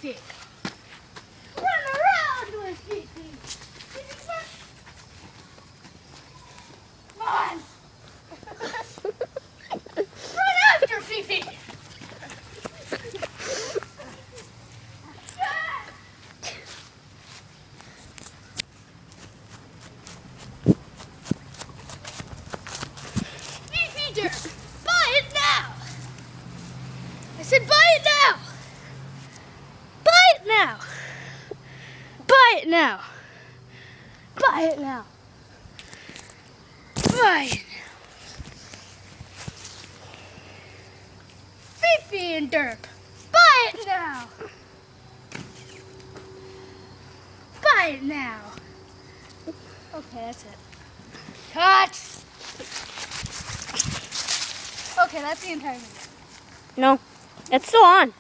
Fifi. Run around with Fifi. Come on. Run after Fifi. Fifi Derp, buy it now. I said buy it now. Buy it now. Buy it now. Buy it now. Buy it now. Fifi and Derp, buy it now. Buy it now. Okay, that's it. Cut. Okay, that's the entire video. No, it's still on.